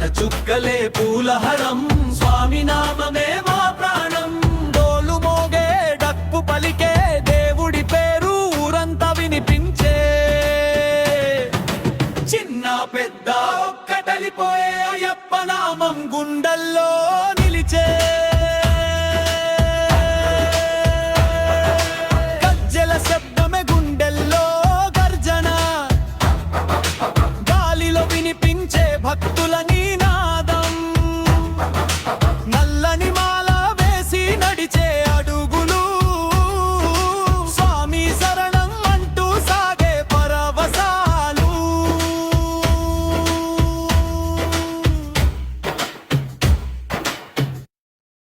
చుక్కలే పూలహరం, స్వామి నామమే మా ప్రాణం. డోలు మోగే డప్పు పలికే దేవుడి పేరు ఊరంతా వినిపించే. చిన్న పెద్ద ఒక్కటలిపోయే అయ్యప్ప నామం గుండెల్లో నిలిచే.